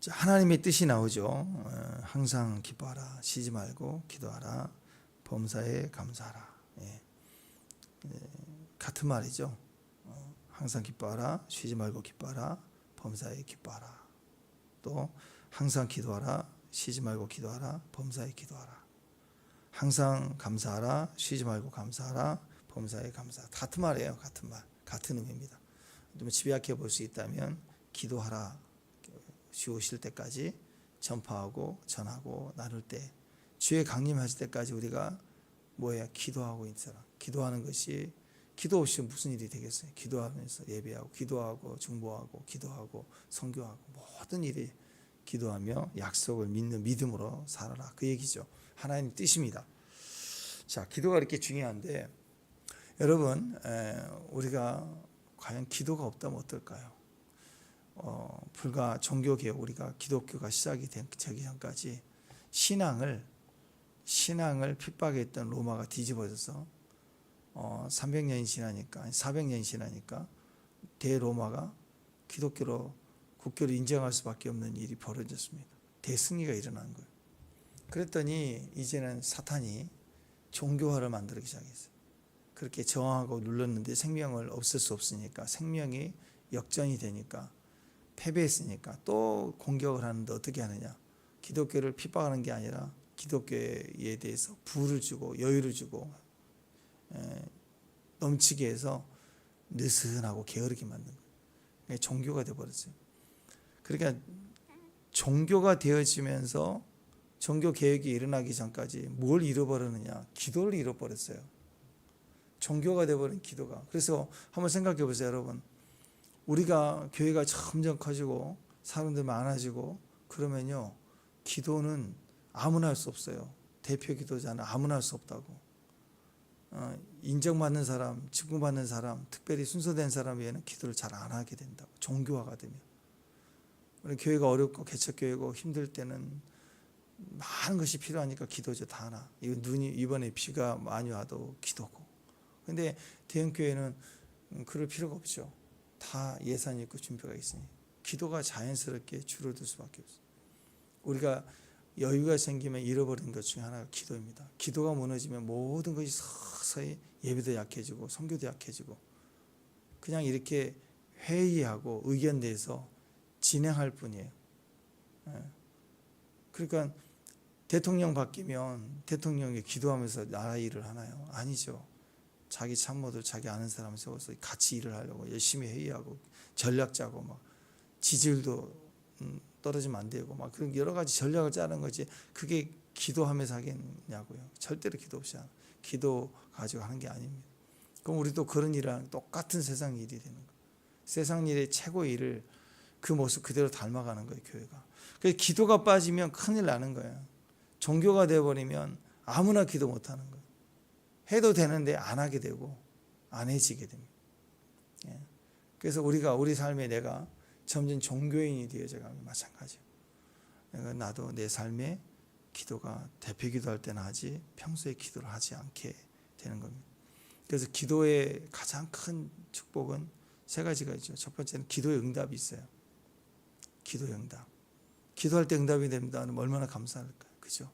하나님의 뜻이 나오죠. 항상 기뻐하라, 쉬지 말고 기도하라, 범사에 감사하라. 같은 말이죠. 항상 기뻐하라, 쉬지 말고 기뻐하라, 범사에 기뻐하라. 또 항상 기도하라, 쉬지 말고 기도하라, 범사에 기도하라. 항상 감사하라, 쉬지 말고 감사하라, 범사에 감사하라. 같은 말이에요. 같은 말, 같은 의미입니다. 좀 집약해 볼 수 있다면 기도하라, 쉬우실 때까지 전파하고 전하고 나눌 때, 주의 강림하실 때까지 우리가 기도하고 있어라. 기도하는 것이, 기도 없이 무슨 일이 되겠어요? 기도하면서 예배하고 기도하고 중보하고 기도하고 선교하고 모든 일이 기도하며 약속을 믿는 믿음으로 살아라, 그 얘기죠. 하나님 뜻입니다. 자, 기도가 이렇게 중요한데 여러분, 우리가 과연 기도가 없다면 어떨까요? 불과 종교개혁, 우리가 기독교가 시작이 되기 전까지 신앙을 핍박했던 로마가 뒤집어져서 300년이 지나니까, 400년이 지나니까 대로마가 기독교로 국교를 인정할 수밖에 없는 일이 벌어졌습니다. 대승리가 일어난 거예요. 그랬더니 이제는 사탄이 종교화를 만들기 시작했어요. 그렇게 저항하고 눌렀는데 생명을 없앨 수 없으니까, 생명이 역전이 되니까, 패배했으니까 또 공격을 하는데 어떻게 하느냐? 기독교를 핍박하는 게 아니라 기독교에 대해서 부를 주고 여유를 주고 넘치게 해서 느슨하고 게으르게 만든 거예요. 종교가 되어버렸어요. 그러니까 종교가 되어지면서 종교 개혁이 일어나기 전까지 뭘 잃어버렸느냐? 기도를 잃어버렸어요. 종교가 되어버린 기도가. 그래서 한번 생각해 보세요, 여러분. 우리가 교회가 점점 커지고 사람들 많아지고 그러면요, 기도는 아무나 할 수 없어요. 대표 기도자는 아무나 할 수 없다고. 인정받는 사람, 직분받는 사람, 특별히 순서된 사람 외에는 기도를 잘 안 하게 된다고. 종교화가 되면. 우리 교회가 어렵고 개척교회고 힘들 때는 많은 것이 필요하니까 기도죠. 다 하나. 이번에 비가 많이 와도 기도고. 근데 대형교회는 그럴 필요가 없죠. 다 예산이 있고 준비가 있으니 기도가 자연스럽게 줄어들 수밖에 없어요. 우리가 여유가 생기면 잃어버린 것 중에 하나가 기도입니다. 기도가 무너지면 모든 것이 서서히, 예배도 약해지고 선교도 약해지고, 그냥 이렇게 회의하고 의견 내서 진행할 뿐이에요. 그러니까 대통령 바뀌면 대통령이 기도하면서 나라 일을 하나요? 아니죠. 자기 참모들, 자기 아는 사람 세워서 같이 일을 하려고 열심히 회의하고 전략 짜고, 막 지지율도 떨어지면 안 되고, 막 그런 여러 가지 전략을 짜는 거지. 그게 기도하면서 하겠냐고요. 절대로 기도 없이 하는, 기도 가지고 하는 게 아닙니다. 그럼 우리도 그런 일이랑 똑같은 세상 일이 되는 거예요. 세상 일의 최고의 일을 그 모습 그대로 닮아가는 거예요, 교회가. 그래서 기도가 빠지면 큰일 나는 거예요. 종교가 되어버리면 아무나 기도 못하는 거예요. 해도 되는데 안 하게 되고 안 해지게 됩니다. 그래서 우리 삶에 내가 점점 종교인이 되어져가면 마찬가지예요. 나도 내 삶에 기도가 대표 기도할 때는 하지 평소에 기도를 하지 않게 되는 겁니다. 그래서 기도의 가장 큰 축복은 세 가지가 있죠. 첫 번째는 기도의 응답이 있어요. 기도의 응답. 기도할 때 응답이 됩니다. 얼마나 감사할까요? 그죠?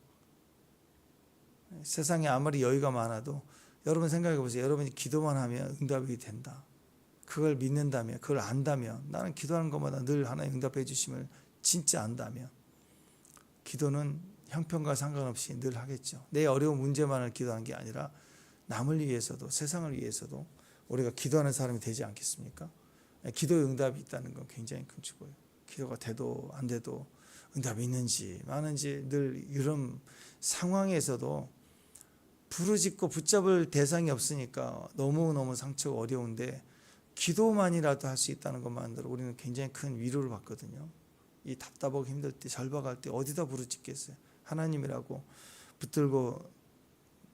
세상에 아무리 여유가 많아도 여러분 생각해 보세요. 여러분이 기도만 하면 응답이 된다. 그걸 믿는다면, 그걸 안다면, 나는 기도하는 것마다 늘 하나님 응답해 주심을 진짜 안다면, 기도는 형편과 상관없이 늘 하겠죠. 내 어려운 문제만을 기도하는 게 아니라 남을 위해서도, 세상을 위해서도 우리가 기도하는 사람이 되지 않겠습니까? 기도의 응답이 있다는 건 굉장히 큰 축복이에요. 기도가 돼도 안 돼도 응답이 있는지 많은지 늘 이런 상황에서도 부르짖고 붙잡을 대상이 없으니까 너무너무 상처가 어려운데, 기도만이라도 할 수 있다는 것만으로 우리는 굉장히 큰 위로를 받거든요. 이 답답하고 힘들 때, 절박할 때 어디다 부르짖겠어요? 하나님이라고 붙들고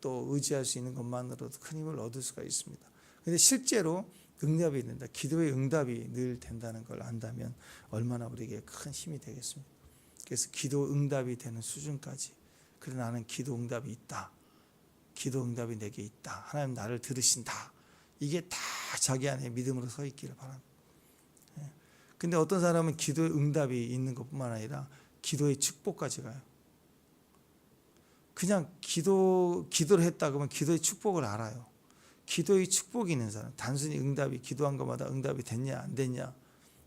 또 의지할 수 있는 것만으로도 큰 힘을 얻을 수가 있습니다. 그런데 실제로 응답이 된다. 기도의 응답이 늘 된다는 걸 안다면 얼마나 우리에게 큰 힘이 되겠습니까? 그래서 기도 응답이 되는 수준까지, 그래 나는 기도 응답이 있다. 기도 응답이 내게 있다. 하나님 나를 들으신다. 이게 다 자기 안에 믿음으로 서 있기를 바랍니다. 근데 어떤 사람은 기도의 응답이 있는 것뿐만 아니라 기도의 축복까지 가요. 그냥 기도를 했다 그러면 기도의 축복을 알아요. 기도의 축복이 있는 사람, 단순히 응답이 기도한 것마다 응답이 됐냐 안 됐냐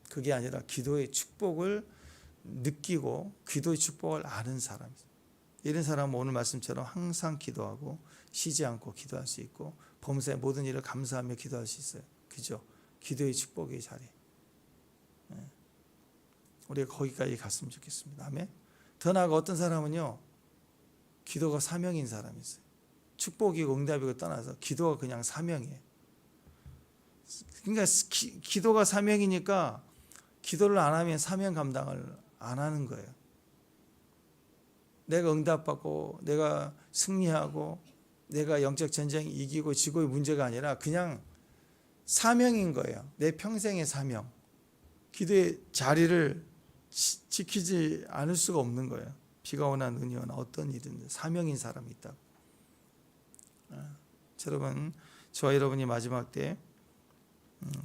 그게 아니라 기도의 축복을 느끼고 기도의 축복을 아는 사람이죠. 이런 사람은 오늘 말씀처럼 항상 기도하고 쉬지 않고 기도할 수 있고 범사의 모든 일을 감사하며 기도할 수 있어요. 그죠? 기도의 축복의 자리. 우리가 거기까지 갔으면 좋겠습니다. 아멘. 더 나아가 어떤 사람은요, 기도가 사명인 사람이 있어요. 축복이고 응답이고 떠나서 기도가 그냥 사명이에요. 그러니까 기도가 사명이니까 기도를 안 하면 사명 감당을 안 하는 거예요. 내가 응답받고 내가 승리하고 내가 영적 전쟁 이기고 지고의 문제가 아니라 그냥 사명인 거예요. 내 평생의 사명. 기도의 자리를 지키지 않을 수가 없는 거예요. 비가 오나 눈이 오나 어떤 일이든 사명인 사람이 있다고. 여러분, 저와 여러분이 마지막 때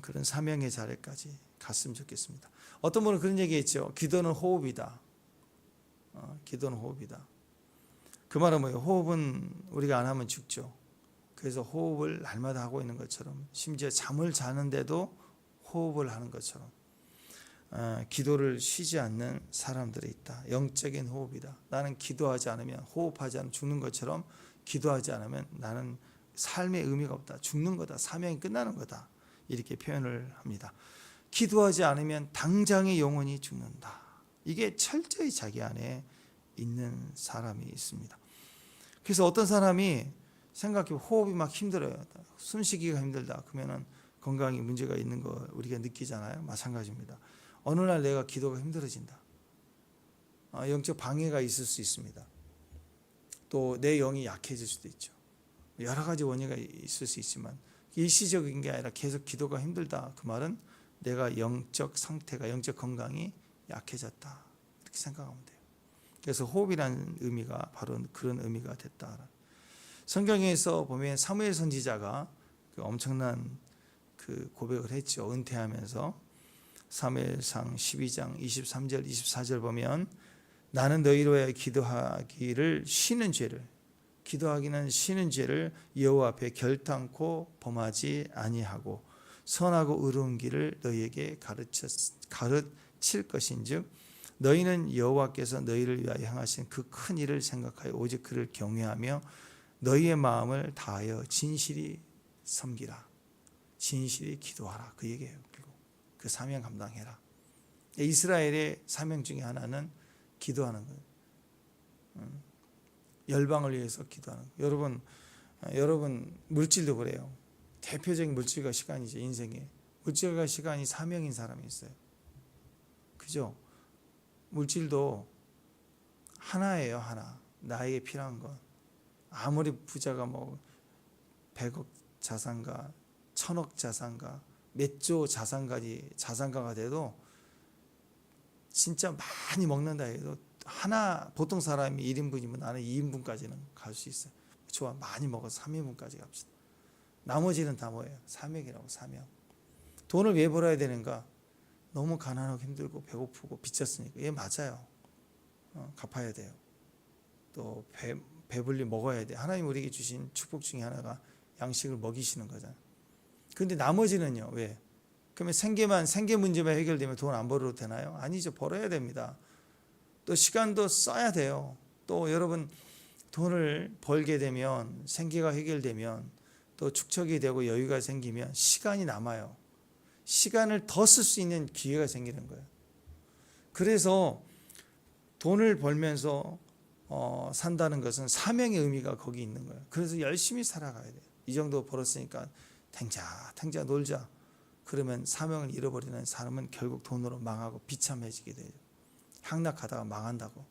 그런 사명의 자리까지 갔으면 좋겠습니다. 어떤 분은 그런 얘기했죠. 기도는 호흡이다. 기도는 호흡이다. 그 말은 뭐예요? 호흡은 우리가 안 하면 죽죠. 그래서 호흡을 날마다 하고 있는 것처럼 심지어 잠을 자는데도 호흡을 하는 것처럼 기도를 쉬지 않는 사람들이 있다. 영적인 호흡이다. 나는 기도하지 않으면 호흡하지 않으면 죽는 것처럼 기도하지 않으면 나는 삶의 의미가 없다. 죽는 거다. 사명이 끝나는 거다. 이렇게 표현을 합니다. 기도하지 않으면 당장의 영혼이 죽는다. 이게 철저히 자기 안에 있는 사람이 있습니다. 그래서 어떤 사람이 생각해 호흡이 막 힘들어요. 숨쉬기가 힘들다. 그러면은 건강에 문제가 있는 거 우리가 느끼잖아요. 마찬가지입니다. 어느 날 내가 기도가 힘들어진다. 영적 방해가 있을 수 있습니다. 또 내 영이 약해질 수도 있죠. 여러 가지 원인가 있을 수 있지만 일시적인 게 아니라 계속 기도가 힘들다. 그 말은 내가 영적 상태가 영적 건강이 약해졌다. 이렇게 생각하면 돼요. 그래서 호흡이라는 의미가 바로 그런 의미가 됐다. 성경에서 보면 사무엘 선지자가 그 엄청난 그 고백을 했죠. 은퇴하면서 사무엘상 12장 23절 24절 보면 나는 너희로 하여 기도하기는 쉬는 죄를 여호와 앞에 결단코 범하지 아니하고 선하고 의로운 길을 너희에게 가르칠 것인즉 너희는 여호와께서 너희를 위하여 행하신 그 큰 일을 생각하여 오직 그를 경외하며 너희의 마음을 다하여 진실이 섬기라. 진실이 기도하라. 그 얘기예요. 그리고 그 사명 감당해라. 이스라엘의 사명 중에 하나는 기도하는 거예요. 열방을 위해서 기도하는 거예요. 여러분 물질도 그래요. 대표적인 물질과 시간이죠. 인생에. 물질과 시간이 사명인 사람이 있어요. 그죠? 물질도 하나예요. 하나. 나에게 필요한 것. 아무리 부자가 뭐 100억 자산가 1000억 자산가 몇 조 자산가가 돼도 진짜 많이 먹는다 해도 하나 보통 사람이 1인분이면 나는 2인분까지는 갈 수 있어요. 좋아 많이 먹어서 3인분까지 갑시다. 나머지는 다 뭐예요? 사명이라고. 사명. 돈을 왜 벌어야 되는가? 너무 가난하고 힘들고 배고프고 빚졌으니까. 예, 맞아요. 갚아야 돼요. 또 배불리 먹어야 돼. 하나님 우리에게 주신 축복 중에 하나가 양식을 먹이시는 거잖아요. 그런데 나머지는요. 왜? 그러면 생계 문제만 해결되면 돈 안 벌어도 되나요? 아니죠. 벌어야 됩니다. 또 시간도 써야 돼요. 또 여러분 돈을 벌게 되면 생계가 해결되면 또 축적이 되고 여유가 생기면 시간이 남아요. 시간을 더 쓸 수 있는 기회가 생기는 거예요. 그래서 돈을 벌면서 산다는 것은 사명의 의미가 거기 있는 거예요. 그래서 열심히 살아가야 돼요. 이 정도 벌었으니까 탱자 놀자. 그러면 사명을 잃어버리는 사람은 결국 돈으로 망하고 비참해지게 돼요. 향락하다가 망한다고.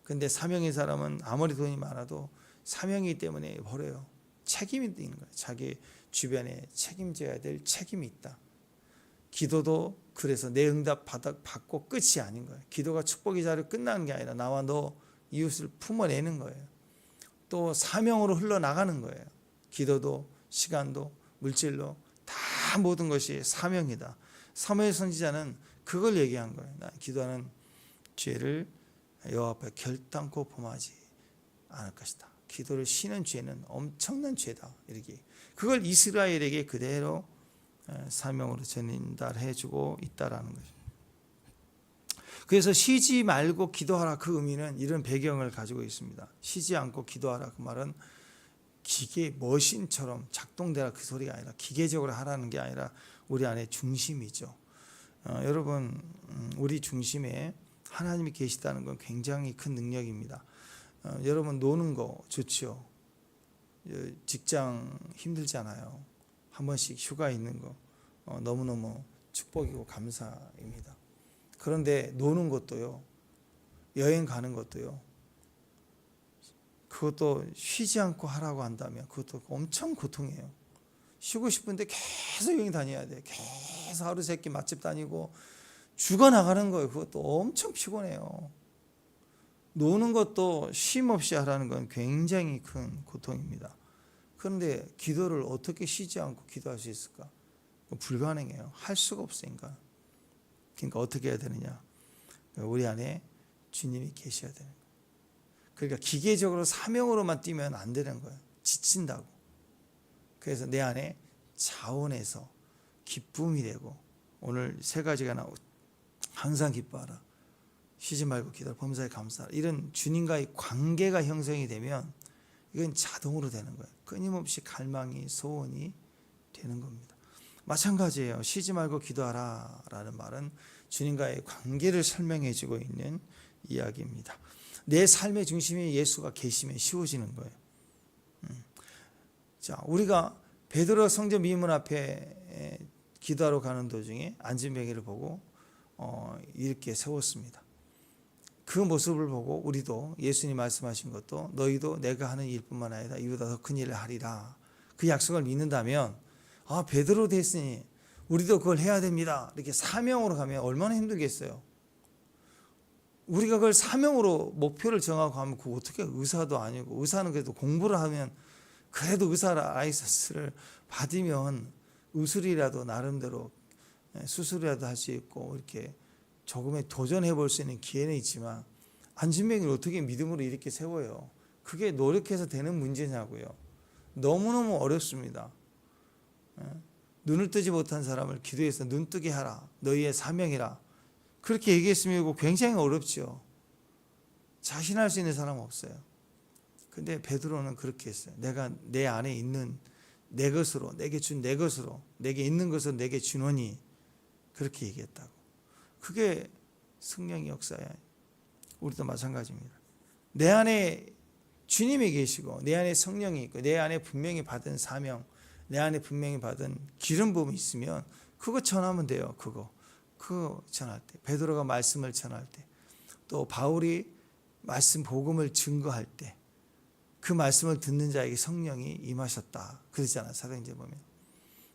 근데 사명의 사람은 아무리 돈이 많아도 사명이기 때문에 벌어요. 책임이 있는 거예요. 자기 주변에 책임져야 될 책임이 있다. 기도도 그래서 내 응답 받고 끝이 아닌 거예요. 기도가 축복의 자리로 끝나는 게 아니라 나와 너 이웃을 품어내는 거예요. 또 사명으로 흘러나가는 거예요. 기도도 시간도 물질로 다 다 모든 것이 사명이다. 사무엘 선지자는 그걸 얘기한 거예요. 나 기도하는 죄를 여호와 앞에 결단코 범하지 않을 것이다. 기도를 쉬는 죄는 엄청난 죄다. 이렇게 그걸 이스라엘에게 그대로 사명으로 전달해주고 있다라는 거죠. 그래서 쉬지 말고 기도하라 그 의미는 이런 배경을 가지고 있습니다. 쉬지 않고 기도하라 그 말은 기계 머신처럼 작동되라 그 소리가 아니라 기계적으로 하라는 게 아니라 우리 안에 중심이죠. 여러분 우리 중심에 하나님이 계시다는 건 굉장히 큰 능력입니다. 여러분 노는 거 좋죠. 직장 힘들잖아요. 한 번씩 휴가 있는 거 너무너무 축복이고 감사입니다. 그런데 노는 것도요, 여행 가는 것도요, 그것도 쉬지 않고 하라고 한다면 그것도 엄청 고통이에요. 쉬고 싶은데 계속 여행 다녀야 돼. 계속 하루 세끼 맛집 다니고 죽어나가는 거예요. 그것도 엄청 피곤해요. 노는 것도 쉼 없이 하라는 건 굉장히 큰 고통입니다. 그런데 기도를 어떻게 쉬지 않고 기도할 수 있을까? 불가능해요. 할 수가 없으니까. 그러니까 어떻게 해야 되느냐? 우리 안에 주님이 계셔야 되는 거예요. 그러니까 기계적으로 사명으로만 뛰면 안 되는 거예요. 지친다고. 그래서 내 안에 자원에서 기쁨이 되고 오늘 세 가지가 나오고 항상 기뻐하라. 쉬지 말고 기도하라. 범사에 감사하라. 이런 주님과의 관계가 형성이 되면 이건 자동으로 되는 거예요. 끊임없이 갈망이 소원이 되는 겁니다. 마찬가지예요. 쉬지 말고 기도하라 라는 말은 주님과의 관계를 설명해 주고 있는 이야기입니다. 내 삶의 중심에 예수가 계시면 쉬워지는 거예요. 자, 우리가 베드로 성전 미문 앞에 기도하러 가는 도중에 안진뱅이를 보고 이렇게 세웠습니다. 그 모습을 보고 우리도 예수님 말씀하신 것도 너희도 내가 하는 일뿐만 아니라 이보다 더 큰 일을 하리라. 그 약속을 믿는다면 베드로 됐으니 우리도 그걸 해야 됩니다. 이렇게 사명으로 가면 얼마나 힘들겠어요. 우리가 그걸 사명으로 목표를 정하고 하면 그거 어떻게 의사도 아니고 의사는 그래도 공부를 하면 그래도 의사 라이선스를 받으면 의술이라도 나름대로 수술이라도 할 수 있고 이렇게 조금의 도전해 볼 수 있는 기회는 있지만 안진뱅이를 어떻게 믿음으로 이렇게 세워요. 그게 노력해서 되는 문제냐고요. 너무너무 어렵습니다. 눈을 뜨지 못한 사람을 기도해서 눈 뜨게 하라. 너희의 사명이라. 그렇게 얘기했으면 이거 굉장히 어렵죠. 자신할 수 있는 사람은 없어요. 근데 베드로는 그렇게 했어요. 내가 내 안에 있는 내 것으로 내게 준 내 것으로 내게 있는 것으로 내게 주노니 그렇게 얘기했다고. 그게 성령의 역사예요. 우리도 마찬가지입니다. 내 안에 주님이 계시고 내 안에 성령이 있고 내 안에 분명히 받은 사명 내 안에 분명히 받은 기름 부음이 있으면 그거 전하면 돼요. 그거 전할 때 베드로가 말씀을 전할 때 또 바울이 말씀 복음을 증거할 때 그 말씀을 듣는 자에게 성령이 임하셨다 그러잖아요. 사도행전 보면.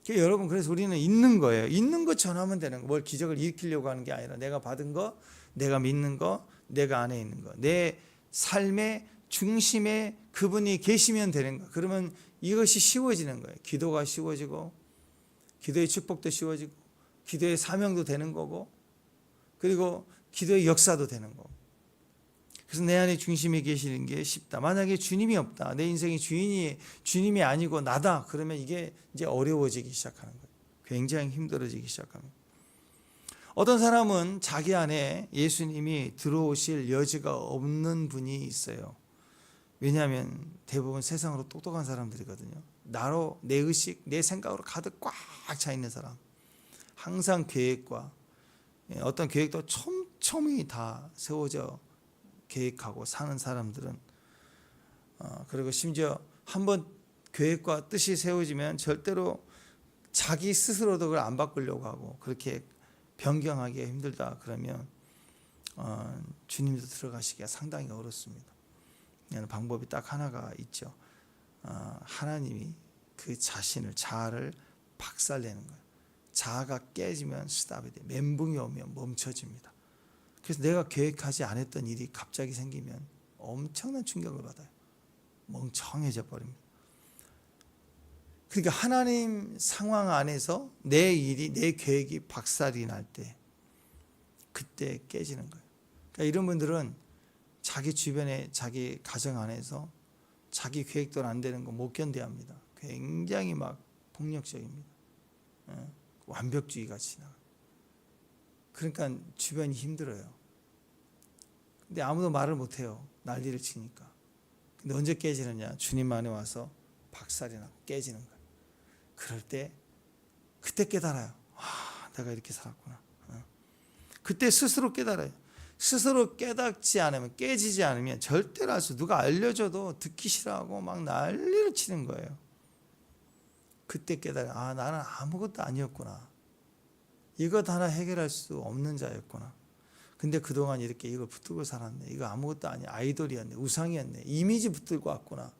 여러분 그래서 우리는 있는 거예요. 있는 거 전하면 되는 거. 뭘 기적을 일으키려고 하는 게 아니라 내가 받은 거 내가 믿는 거 내가 안에 있는 거 내 삶의 중심에 그분이 계시면 되는 거. 그러면 이것이 쉬워지는 거예요. 기도가 쉬워지고 기도의 축복도 쉬워지고 기도의 사명도 되는 거고 그리고 기도의 역사도 되는 거고. 그래서 내 안에 중심에 계시는 게 쉽다. 만약에 주님이 없다. 내 인생의 주님이 아니고 나다. 그러면 이게 이제 어려워지기 시작하는 거예요. 굉장히 힘들어지기 시작합니다. 어떤 사람은 자기 안에 예수님이 들어오실 여지가 없는 분이 있어요. 왜냐하면 대부분 세상으로 똑똑한 사람들이거든요. 나로 내 의식, 내 생각으로 가득 꽉 차 있는 사람. 항상 계획과 어떤 계획도 촘촘히 다 세워져 계획하고 사는 사람들은 그리고 심지어 한번 계획과 뜻이 세워지면 절대로 자기 스스로도 그걸 안 바꾸려고 하고 그렇게 변경하기가 힘들다 그러면 주님도 들어가시기가 상당히 어렵습니다. 방법이 딱 하나가 있죠. 하나님이 그 자아를 박살내는 거예요. 자아가 깨지면 스탑이 돼. 멘붕이 오면 멈춰집니다. 그래서 내가 계획하지 않았던 일이 갑자기 생기면 엄청난 충격을 받아요. 멍청해져 버립니다. 그러니까 하나님 상황 안에서 내 일이, 내 계획이 박살이 날 때, 그때 깨지는 거예요. 그러니까 이런 분들은 자기 주변에, 자기 가정 안에서 자기 계획대로 안 되는 거 못 견뎌야 합니다. 굉장히 막 폭력적입니다. 완벽주의 같이 나. 그러니까 주변이 힘들어요. 근데 아무도 말을 못 해요. 난리를 치니까. 근데 언제 깨지느냐? 주님 안에 와서 박살이 나고 깨지는 거예요. 그럴 때 그때 깨달아요. 내가 이렇게 살았구나. 그때 스스로 깨달아요. 스스로 깨닫지 않으면, 깨지지 않으면 절대로 할 수, 누가 알려줘도 듣기 싫어하고 막 난리를 치는 거예요. 그때 깨달아요. 나는 아무것도 아니었구나. 이것 하나 해결할 수 없는 자였구나. 근데 그동안 이렇게 이걸 붙들고 살았네. 이거 아무것도 아니야. 아이돌이었네. 우상이었네. 이미지 붙들고 왔구나.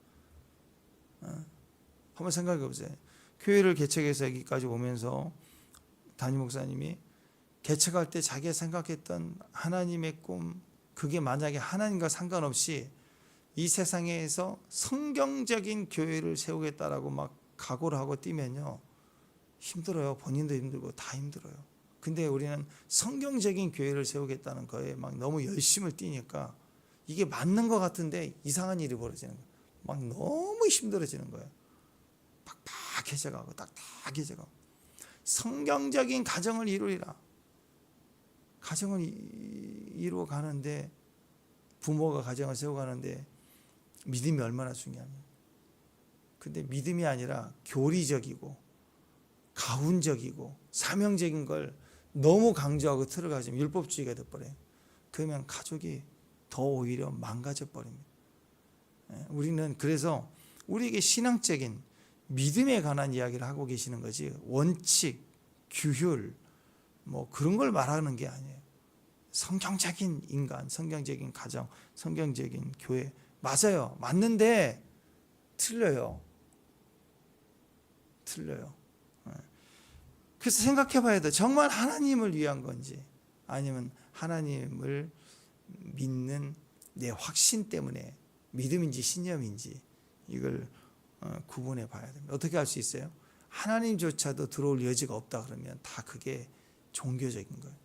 한번 생각해 보세요. 교회를 개척해서 여기까지 오면서 담임 목사님이 개척할 때 자기가 생각했던 하나님의 꿈, 그게 만약에 하나님과 상관없이 이 세상에서 성경적인 교회를 세우겠다라고 막 각오를 하고 뛰면요, 힘들어요. 본인도 힘들고 다 힘들어요. 근데 우리는 성경적인 교회를 세우겠다는 거에 막 너무 열심을 뛰니까 이게 맞는 것 같은데 이상한 일이 벌어지는 거예요. 막 너무 힘들어지는 거예요. 팍팍해져가고 딱딱해져가고. 성경적인 가정을 이루리라. 가정을 이루어 가는데, 부모가 가정을 세워가는데 믿음이 얼마나 중요하냐. 근데 믿음이 아니라 교리적이고 가훈적이고 사명적인 걸 너무 강조하고 틀을 가지면 율법주의가 돼버려요. 그러면 가족이 더 오히려 망가져 버립니다. 우리는 그래서 우리에게 신앙적인 믿음에 관한 이야기를 하고 계시는 거지, 원칙, 규율 뭐 그런 걸 말하는 게 아니에요. 성경적인 인간, 성경적인 가정, 성경적인 교회, 맞아요. 맞는데 틀려요. 그래서 생각해 봐야 돼. 정말 하나님을 위한 건지, 아니면 하나님을 믿는 내 확신 때문에 믿음인지 신념인지, 이걸 구분해 봐야 됩니다. 어떻게 할 수 있어요? 하나님조차도 들어올 여지가 없다 그러면 다 그게 종교적인 거예요.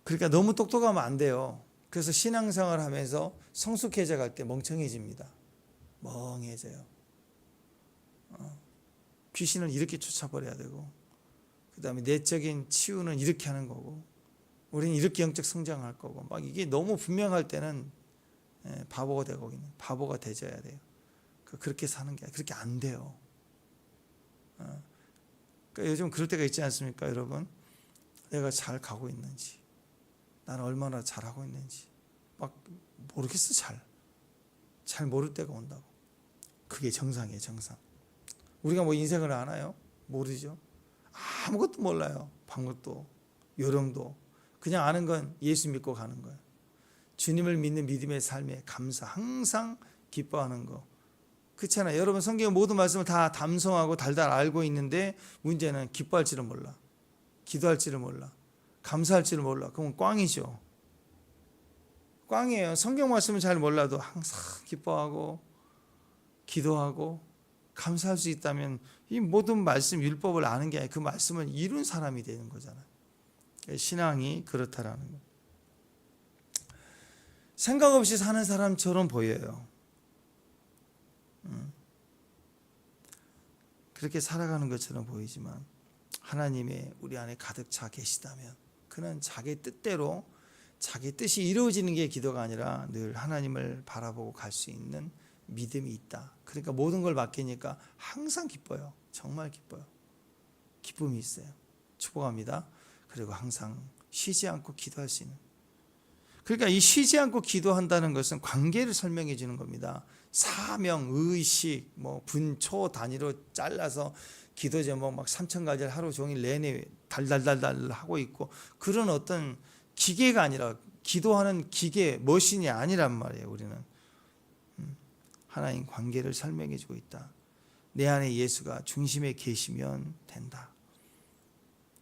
그러니까 너무 똑똑하면 안 돼요. 그래서 신앙생활 하면서 성숙해져 갈 때 멍청해집니다. 멍해져요. 귀신을 이렇게 쫓아버려야 되고, 그 다음에 내적인 치유는 이렇게 하는 거고, 우리는 이렇게 영적 성장할 거고, 막 이게 너무 분명할 때는 바보가 되고, 바보가 되져야 돼요. 그렇게 사는 게 그렇게 안 돼요. 그러니까 요즘 그럴 때가 있지 않습니까, 여러분? 내가 잘 가고 있는지, 나는 얼마나 잘하고 있는지 막 모르겠어. 잘 모를 때가 온다고. 그게 정상이에요, 정상. 우리가 뭐 인생을 아나요? 모르죠. 아무것도 몰라요. 방법도 요령도. 그냥 아는 건 예수 믿고 가는 거예요. 주님을 믿는 믿음의 삶에 감사, 항상 기뻐하는 거. 그렇잖아요. 여러분, 성경의 모든 말씀을 다 담성하고 달달 알고 있는데 문제는 기뻐할지를 몰라, 기도할지를 몰라, 감사할지를 몰라. 그건 꽝이죠. 꽝이에요. 성경 말씀을 잘 몰라도 항상 기뻐하고 기도하고 감사할 수 있다면 이 모든 말씀, 율법을 아는 게 아니라 그 말씀을 이룬 사람이 되는 거잖아요. 신앙이 그렇다라는 거. 생각 없이 사는 사람처럼 보여요. 그렇게 살아가는 것처럼 보이지만 하나님의 우리 안에 가득 차 계시다면 그는 자기 뜻대로, 자기 뜻이 이루어지는 게 기도가 아니라 늘 하나님을 바라보고 갈 수 있는 믿음이 있다. 그러니까 모든 걸 맡기니까 항상 기뻐요. 정말 기뻐요. 기쁨이 있어요. 축복합니다. 그리고 항상 쉬지 않고 기도할 수 있는. 그러니까 이 쉬지 않고 기도한다는 것은 관계를 설명해 주는 겁니다. 사명, 의식, 뭐 분초 단위로 잘라서 기도 제목 막 3,000가지를 하루 종일 내내 달달달달 하고 있고, 그런 어떤 기계가 아니라, 기도하는 기계, 머신이 아니란 말이에요. 우리는 하나님 관계를 설명해 주고 있다. 내 안에 예수가 중심에 계시면 된다.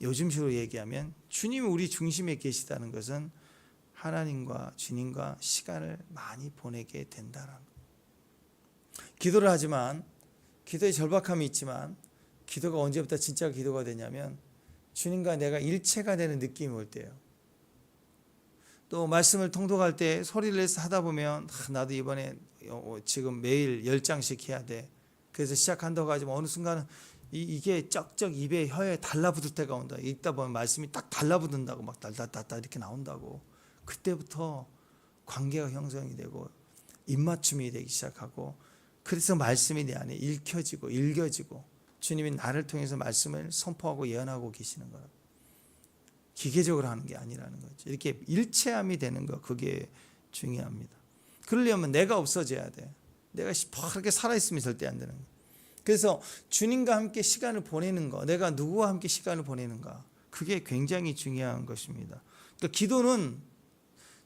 요즘식으로 얘기하면 주님이 우리 중심에 계시다는 것은 하나님과 주님과 시간을 많이 보내게 된다라는 거예요. 기도를 하지만 기도에 절박함이 있지만 기도가 언제부터 진짜 기도가 되냐면 주님과 내가 일체가 되는 느낌이 올 때예요. 또 말씀을 통독할 때 소리를 내서 하다 보면 나도 이번에 지금 매일 10장씩 해야 돼. 그래서 시작한다고 하지만 어느 순간은 이게 쩍쩍 입에 혀에 달라붙을 때가 온다. 읽다 보면 말씀이 딱 달라붙는다고 막 달달달달 이렇게 나온다고. 그때부터 관계가 형성이 되고 입맞춤이 되기 시작하고, 그래서 말씀이 내 안에 읽혀지고 읽어지고 주님이 나를 통해서 말씀을 선포하고 예언하고 계시는 거라. 기계적으로 하는 게 아니라는 거죠. 이렇게 일체함이 되는 거, 그게 중요합니다. 그러려면 내가 없어져야 돼. 내가 그렇게 살아있으면 절대 안 되는 거예요. 그래서 주님과 함께 시간을 보내는 거, 내가 누구와 함께 시간을 보내는가, 그게 굉장히 중요한 것입니다. 그러니까 기도는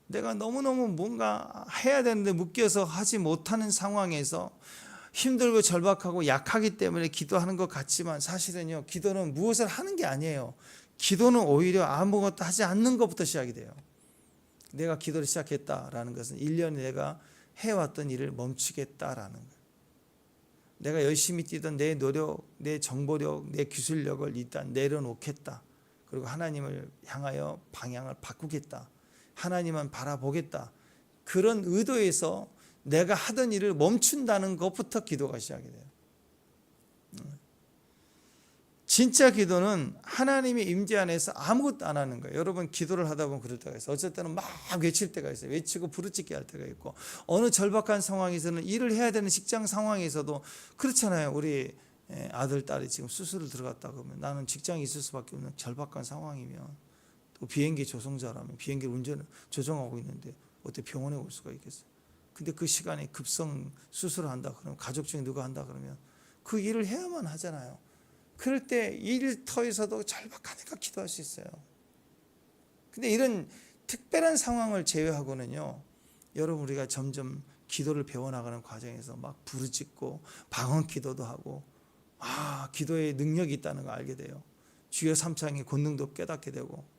내가 너무너무 뭔가 해야 되는데 묶여서 하지 못하는 상황에서 힘들고 절박하고 약하기 때문에 기도하는 것 같지만 사실은요, 기도는 무엇을 하는 게 아니에요. 기도는 오히려 아무것도 하지 않는 것부터 시작이 돼요. 내가 기도를 시작했다라는 것은 1년에 내가 해왔던 일을 멈추겠다라는 거예요. 내가 열심히 뛰던 내 노력, 내 정보력, 내 기술력을 일단 내려놓겠다. 그리고 하나님을 향하여 방향을 바꾸겠다. 하나님만 바라보겠다. 그런 의도에서 내가 하던 일을 멈춘다는 것부터 기도가 시작이 돼요. 진짜 기도는 하나님의 임재 안에서 아무것도 안 하는 거예요. 여러분 기도를 하다 보면 그럴 때가 있어요. 어쩔 때는 막 외칠 때가 있어요. 외치고 부르짖게 할 때가 있고, 어느 절박한 상황에서는 일을 해야 되는 직장 상황에서도 그렇잖아요. 우리 아들, 딸이 지금 수술을 들어갔다 그러면 나는 직장에 있을 수밖에 없는 절박한 상황이면, 또 비행기 조종자라면 비행기를 조종하고 있는데 어떻게 병원에 올 수가 있겠어요. 근데 그 시간에 급성 수술을 한다 그러면 가족 중에 누가 한다 그러면 그 일을 해야만 하잖아요. 그럴 때 일터에서도 절박하니까 기도할 수 있어요. 근데 이런 특별한 상황을 제외하고는요, 여러분 우리가 점점 기도를 배워나가는 과정에서 막 부르짖고 방언 기도도 하고, 기도에 능력이 있다는 걸 알게 돼요. 주여 3창의 권능도 깨닫게 되고,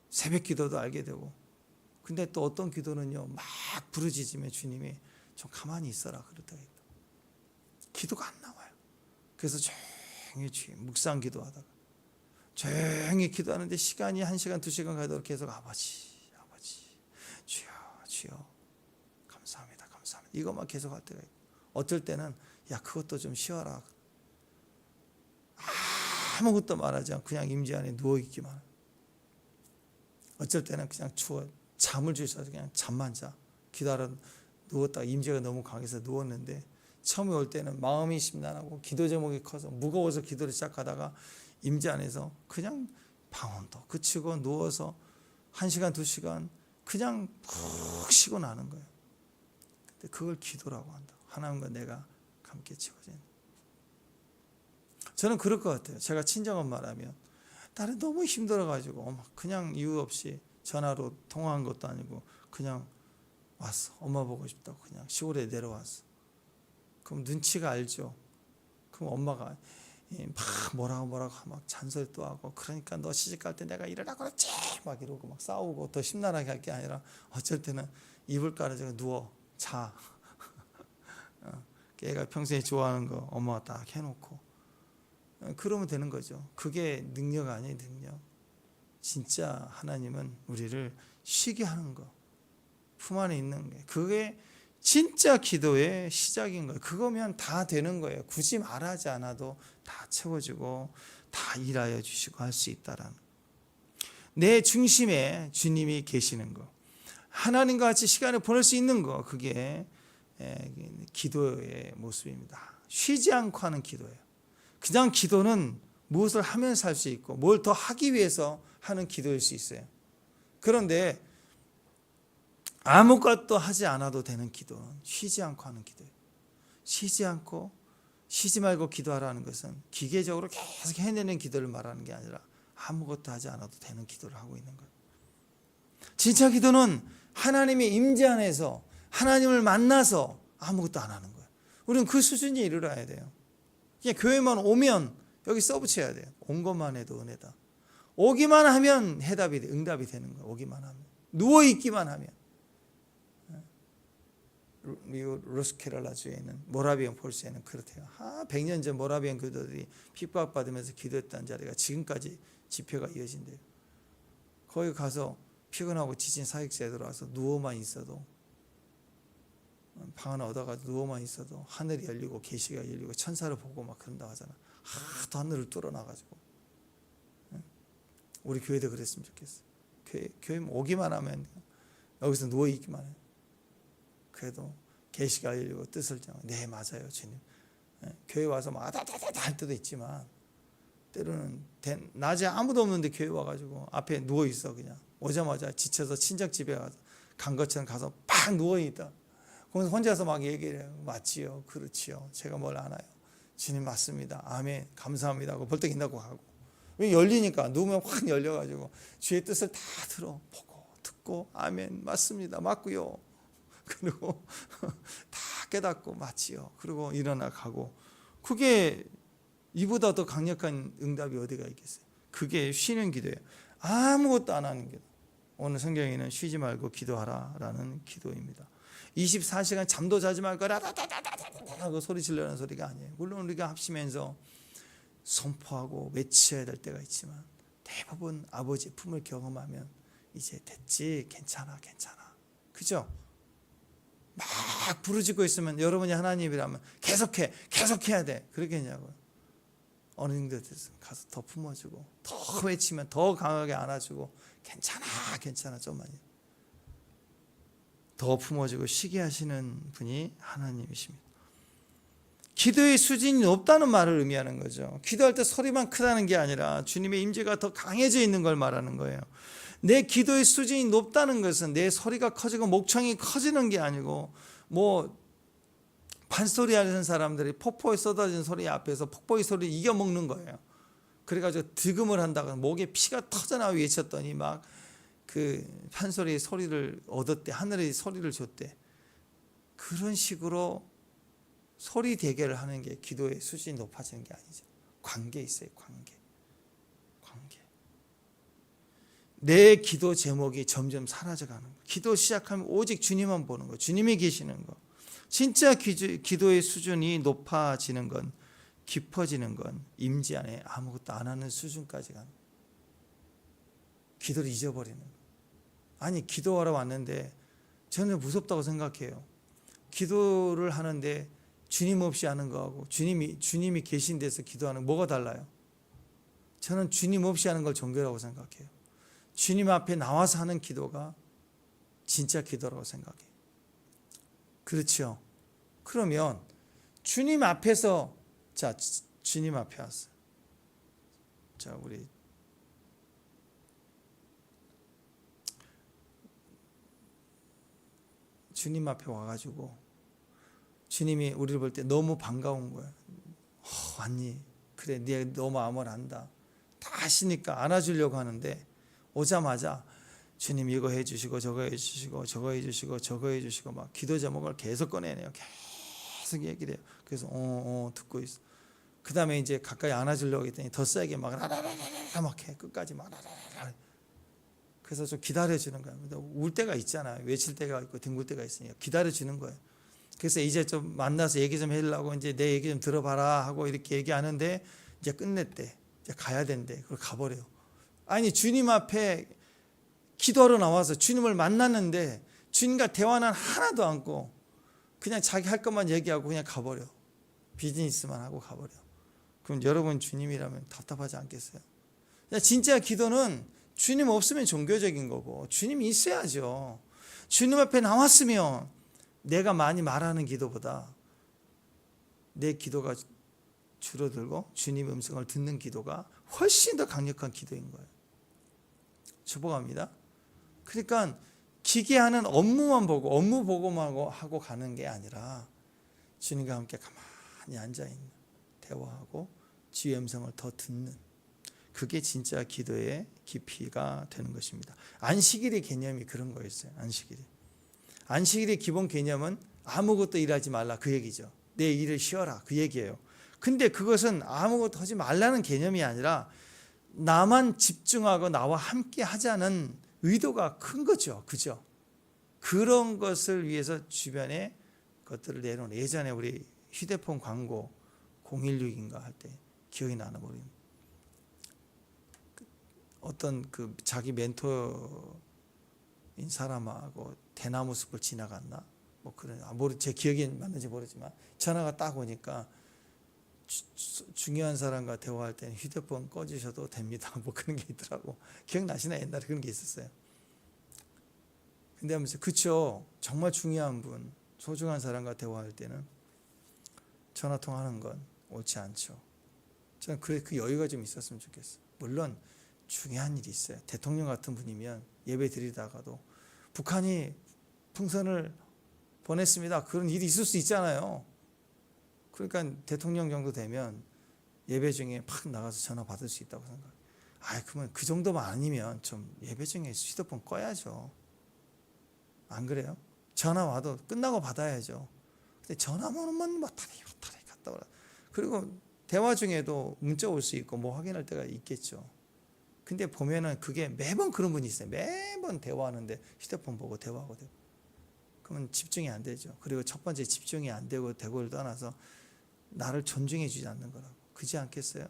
새벽 기도도 알게 되고. 근데 또 어떤 기도는요, 막 부르짖으면 주님이 좀 가만히 있어라 그러다가 기도가 안 나와요. 그래서 조용히 묵상 기도하다가 조용히 기도하는데 시간이 1시간 2시간 가도록 계속 아버지 주여 감사합니다 이것만 계속 할 때가 있고, 어쩔 때는 야 그것도 좀 쉬어라, 아무것도 말하지 않고 그냥 임재 안에 누워있기만 해요. 어쩔 때는 그냥 잠을 주셔서 그냥 잠만 자. 기도하러 누웠다가 임재가 너무 강해서 누웠는데, 처음에 올 때는 마음이 심란하고 기도 제목이 커서 무거워서 기도를 시작하다가 임재 안에서 그냥 방언도 그치고 누워서 1시간 2시간 그냥 푹 쉬고 나는 거예요. 근데 그걸 기도라고 한다. 하나님과 내가 함께 채워지는. 저는 그럴 것 같아요. 제가 친정엄마라면 나는 너무 힘들어가지고 그냥 이유 없이 전화로 통화한 것도 아니고 그냥 왔어. 엄마 보고 싶다고 그냥 시골에 내려왔어. 그럼 눈치가 알죠. 그럼 엄마가 막 뭐라고 막 잔소리 또 하고, 그러니까 너 시집갈 때 내가 이러라고 그랬지 막 이러고 막 싸우고, 더 심란하게 할 게 아니라 어쩔 때는 이불 깔아주고 누워 자. 걔가 평소에 좋아하는 거 엄마가 딱 해놓고 그러면 되는 거죠. 그게 능력 아니에요, 능력. 진짜 하나님은 우리를 쉬게 하는 거, 품 안에 있는 게, 그게 진짜 기도의 시작인 거예요. 그거면 다 되는 거예요. 굳이 말하지 않아도 다 채워주고 다 일하여 주시고 할 수 있다라는, 내 중심에 주님이 계시는 거, 하나님과 같이 시간을 보낼 수 있는 거, 그게 기도의 모습입니다. 쉬지 않고 하는 기도예요. 그냥 기도는 무엇을 하면서 할 수 있고 뭘 더 하기 위해서 하는 기도일 수 있어요. 그런데 아무것도 하지 않아도 되는 기도는 쉬지 않고 하는 기도예요. 쉬지 말고 기도하라는 것은 기계적으로 계속 해내는 기도를 말하는 게 아니라 아무것도 하지 않아도 되는 기도를 하고 있는 거예요. 진짜 기도는 하나님의 임재 안에서 하나님을 만나서 아무것도 안 하는 거예요. 우리는 그 수준에 이르러야 돼요. 그냥 교회만 오면 여기 써붙여야 돼요. 온 것만 해도 은혜다. 오기만 하면 응답이 되는 거예요. 오기만 하면. 누워있기만 하면. 미국 로스캐롤라주에 있는 모라비안 폴스에는 그렇대요. 100년 전 모라비안 교도들이 핍박받으면서 기도했던 자리가 지금까지 집회가 이어진대요. 거기 가서 피곤하고 지친 사역자에 들어와서 누워만 있어도, 방 하나 얻어가지고 누워만 있어도 하늘이 열리고 계시가 열리고 천사를 보고 막 그런다고 하잖아. 하도 하늘을 뚫어놔가지고. 우리 교회도 그랬으면 좋겠어. 교회 오기만 하면 여기서 누워있기만 해. 그래도 계시가 열리고 뜻을 정하고, 네 맞아요 주님. 교회 와서 막 아다다다다 할 때도 있지만, 때로는 낮에 아무도 없는데 교회 와가지고 앞에 누워있어. 그냥 오자마자 지쳐서 친척 집에 가서 간 것처럼 가서 팍 누워있다. 거기서 혼자서 막 얘기를 해요. 맞지요, 그렇지요, 제가 뭘 아나요, 주님 맞습니다, 아멘, 감사합니다 하고 벌떡 일어나고 가고. 왜 열리니까 누우면 확 열려가지고 주의 뜻을 다 들어 보고 듣고 아멘 맞습니다 맞고요, 그리고 다 깨닫고 맞지요, 그리고 일어나 가고. 그게 이보다 더 강력한 응답이 어디가 있겠어요? 그게 쉬는 기도예요. 아무것도 안 하는 기도. 오늘 성경에는 쉬지 말고 기도하라라는 기도입니다. 24시간 잠도 자지 말고 라라라라라라 하고 소리 지르는 소리가 아니에요. 물론 우리가 합심해서 선포하고 외쳐야 될 때가 있지만, 대부분 아버지의 품을 경험하면 이제 됐지, 괜찮아 그죠? 막 부르짖고 있으면 여러분이 하나님이라면 계속해야 돼. 그러겠냐고요. 어느 정도 됐으면 가서 더 품어주고, 더 외치면 더 강하게 안아주고, 괜찮아 좀만 더 품어주고 쉬게 하시는 분이 하나님이십니다. 기도의 수준이 높다는 말을 의미하는 거죠. 기도할 때 소리만 크다는 게 아니라 주님의 임재가 더 강해져 있는 걸 말하는 거예요. 내 기도의 수준이 높다는 것은 내 소리가 커지고 목청이 커지는 게 아니고, 뭐 판소리 하는 사람들이 폭포에 쏟아진 소리 앞에서 폭포의 소리를 이겨먹는 거예요. 그래가지고 득음을 한다고 목에 피가 터져나와 외쳤더니 막 그 판소리의 소리를 얻었대, 하늘의 소리를 줬대. 그런 식으로 소리 대결을 하는 게 기도의 수준이 높아지는 게 아니죠. 관계 있어요. 관계. 내 기도 제목이 점점 사라져가는 거. 기도 시작하면 오직 주님만 보는 거, 주님이 계시는 거. 진짜 기도의 수준이 높아지는 건, 깊어지는 건 임재 안에 아무것도 안 하는 수준까지 가는 거. 기도를 잊어버리는 거. 아니 기도하러 왔는데 저는 무섭다고 생각해요. 기도를 하는데 주님 없이 하는 거하고 주님이 계신 데서 기도하는 거 뭐가 달라요? 저는 주님 없이 하는 걸 종교라고 생각해요. 주님 앞에 나와서 하는 기도가 진짜 기도라고 생각해요. 그렇죠? 그러면 주님 앞에서, 자 주님 앞에 왔어요. 자 우리 주님 앞에 와가지고 주님이 우리를 볼 때 너무 반가운 거예요. 왔니? 그래, 네가 너무 마음을 안다. 다 아시니까 안아주려고 하는데, 오자마자 주님 이거 해주시고 저거 해주시고 저거 해주시고 저거 해주시고 막 기도 제목을 계속 꺼내네요. 계속 얘기를 해요. 그래서 듣고 있어. 그 다음에 이제 가까이 안아주려고 했더니 더 세게 막 라라라라 막 해. 끝까지 막 라라라라. 그래서 좀 기다려주는 거예요. 울 때가 있잖아요. 외칠 때가 있고 뒹굴 때가 있으니까 기다려주는 거예요. 그래서 이제 좀 만나서 얘기 좀 해주려고, 이제 내 얘기 좀 들어봐라 하고 이렇게 얘기하는데, 이제 끝냈대. 이제 가야 된대. 그걸 가버려요. 아니 주님 앞에 기도하러 나와서 주님을 만났는데 주님과 대화는 하나도 않고 그냥 자기 할 것만 얘기하고 그냥 가버려. 비즈니스만 하고 가버려. 그럼 여러분 주님이라면 답답하지 않겠어요? 진짜 기도는 주님 없으면 종교적인 거고, 주님이 있어야죠. 주님 앞에 나왔으면 내가 많이 말하는 기도보다 내 기도가 줄어들고 주님의 음성을 듣는 기도가 훨씬 더 강력한 기도인 거예요. 축복합니다. 그러니까 기계하는 업무만 보고 업무 보고만 하고 가는 게 아니라 주님과 함께 가만히 앉아있는, 대화하고 주의 음성을 더 듣는, 그게 진짜 기도의 깊이가 되는 것입니다. 안식일의 개념이 그런 거였어요. 안식일의 기본 개념은 아무것도 일하지 말라, 그 얘기죠. 내 일을 쉬어라, 그 얘기예요. 근데 그것은 아무것도 하지 말라는 개념이 아니라 나만 집중하고 나와 함께 하자는 의도가 큰 거죠. 그죠? 그런 것을 위해서 주변에 것들을 내놓은 예전에 우리 휴대폰 광고 016인가 할 때 기억이 나나 모르겠네. 어떤 그 자기 멘토인 사람하고 대나무 숲을 지나갔나 뭐 그런 제 기억이 맞는지 모르지만 전화가 딱 오니까 중요한 사람과 대화할 때는 휴대폰 꺼주셔도 됩니다. 뭐 그런 게 있더라고. 기억나시나? 옛날에 그런 게 있었어요. 근데 하면서 그쵸, 정말 중요한 분, 소중한 사람과 대화할 때는 전화통화하는 건 옳지 않죠. 저는 그 여유가 좀 있었으면 좋겠어요. 물론 중요한 일이 있어요. 대통령 같은 분이면 예배 드리다가도 북한이 풍선을 보냈습니다, 그런 일이 있을 수 있잖아요. 그러니까 대통령 정도 되면 예배 중에 팍 나가서 전화 받을 수 있다고 생각해요. 그러면 그 정도만 아니면 좀 예배 중에 휴대폰 꺼야죠. 안 그래요? 전화 와도 끝나고 받아야죠. 근데 전화번호만 왔다리 갔다 오라. 그리고 대화 중에도 문자 올 수 있고 뭐 확인할 때가 있겠죠. 근데 보면은 그게 매번 그런 분이 있어요. 매번 대화하는데 휴대폰 보고 대화하고 되고. 그러면 집중이 안 되죠. 그리고 첫 번째 집중이 안 되고 되고를 떠나서 나를 존중해 주지 않는 거라고. 그지 않겠어요?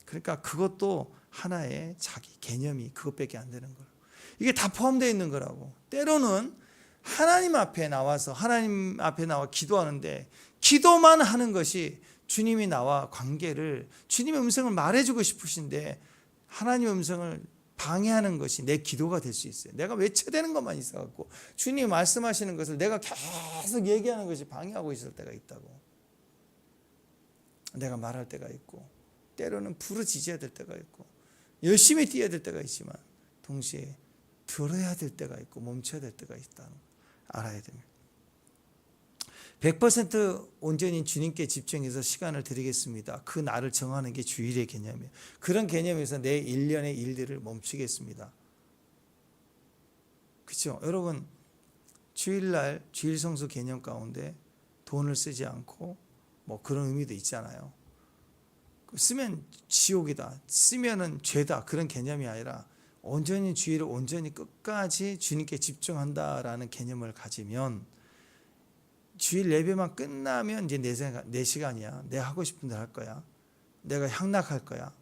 그러니까 그것도 하나의 자기 개념이 그것밖에 안 되는 거라고. 이게 다 포함되어 있는 거라고. 때로는 하나님 앞에 나와 기도하는데 기도만 하는 것이 주님이 나와 관계를, 주님의 음성을 말해주고 싶으신데 하나님의 음성을 방해하는 것이 내 기도가 될 수 있어요. 내가 외쳐대는 것만 있어갖고 주님이 말씀하시는 것을 내가 계속 얘기하는 것이 방해하고 있을 때가 있다고. 내가 말할 때가 있고 때로는 부르짖어야 될 때가 있고 열심히 뛰어야 될 때가 있지만 동시에 들어야 될 때가 있고 멈춰야 될 때가 있다는 걸 알아야 됩니다. 100% 온전히 주님께 집중해서 시간을 드리겠습니다. 그 날을 정하는 게 주일의 개념이에요. 그런 개념에서 내 일련의 일들을 멈추겠습니다. 그렇죠? 여러분, 주일날 주일 성수 개념 가운데 돈을 쓰지 않고 뭐 그런 의미도 있잖아요. 쓰면 지옥이다, 쓰면은 죄다, 그런 개념이 아니라 온전히 주일을 온전히 끝까지 주님께 집중한다라는 개념을 가지면 주일 예배만 끝나면 이제 내 시간이야. 내가 하고 싶은 대로 할 거야. 내가 향락할 거야.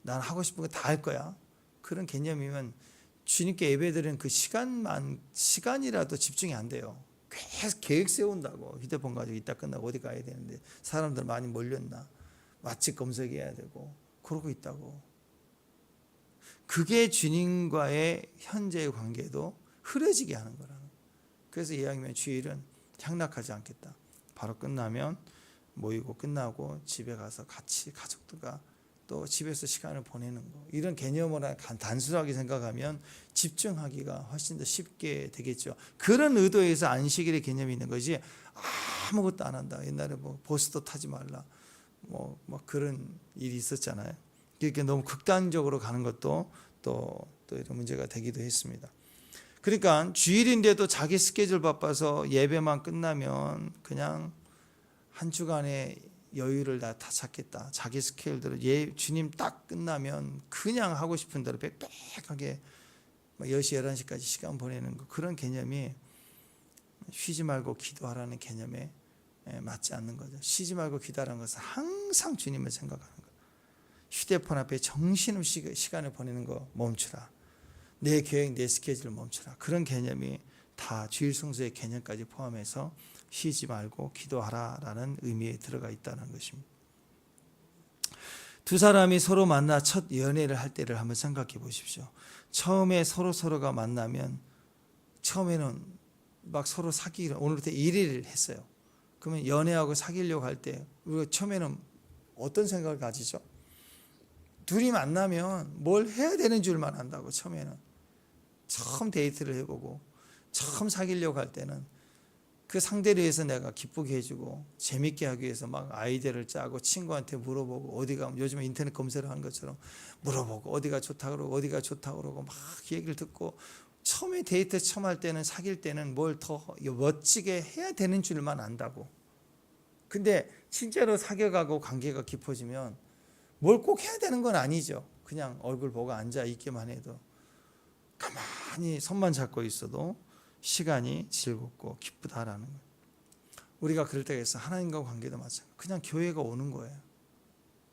난 하고 싶은 거 다 할 거야. 그런 개념이면 주님께 예배드리는 그 시간이라도 집중이 안 돼요. 계속 계획 세운다고. 휴대폰 가지고 이따 끝나고 어디 가야 되는데 사람들 많이 몰렸나, 맛집 검색해야 되고 그러고 있다고. 그게 주님과의 현재의 관계도 흐려지게 하는 거라는 거예요. 그래서 이왕이면 주일은 향락하지 않겠다. 바로 끝나면 모이고 끝나고 집에 가서 같이 가족들과 또 집에서 시간을 보내는 거, 이런 개념을 단순하게 생각하면 집중하기가 훨씬 더 쉽게 되겠죠. 그런 의도에서 안식일의 개념이 있는 거지 아무것도 안 한다. 옛날에 뭐 버스도 타지 말라 뭐 그런 일이 있었잖아요. 이렇게 너무 극단적으로 가는 것도 또 이런 문제가 되기도 했습니다. 그러니까 주일인데도 자기 스케줄 바빠서 예배만 끝나면 그냥 한 주간의 여유를 다 찾겠다. 자기 스케줄대로 주님 딱 끝나면 그냥 하고 싶은 대로 빽빽하게 10시, 11시까지 시간 보내는 거, 그런 개념이 쉬지 말고 기도하라는 개념에 맞지 않는 거죠. 쉬지 말고 기도하라는 것은 항상 주님을 생각하는 거예요. 휴대폰 앞에 정신없이 시간을 보내는 거 멈추라. 내 계획, 내 스케줄을 멈추라. 그런 개념이 다 주일 성수의 개념까지 포함해서 쉬지 말고 기도하라라는 의미에 들어가 있다는 것입니다. 두 사람이 서로 만나 첫 연애를 할 때를 한번 생각해 보십시오. 처음에 서로가 만나면 처음에는 막 서로 사귀기를 오늘부터 1일을 했어요. 그러면 연애하고 사귀려고 할 때 우리가 처음에는 어떤 생각을 가지죠? 둘이 만나면 뭘 해야 되는 줄만 안다고. 처음에는 처음 데이트를 해보고 처음 사귀려고 할 때는 그 상대를 위해서 내가 기쁘게 해주고 재밌게 하기 위해서 막 아이디어를 짜고 친구한테 물어보고 어디 가면 요즘에 인터넷 검색을 하는 것처럼 물어보고 어디가 좋다 그러고 막 얘기를 듣고 처음에 데이트 처음 할 때는 사귈 때는 뭘 더 멋지게 해야 되는 줄만 안다고. 근데 실제로 사귀어가고 관계가 깊어지면 뭘 꼭 해야 되는 건 아니죠. 그냥 얼굴 보고 앉아 있기만 해도 가만히 손만 잡고 있어도 시간이 즐겁고 기쁘다라는 거예요. 우리가 그럴 때가 있어. 하나님과 관계도 마찬가지. 그냥 교회가 오는 거예요.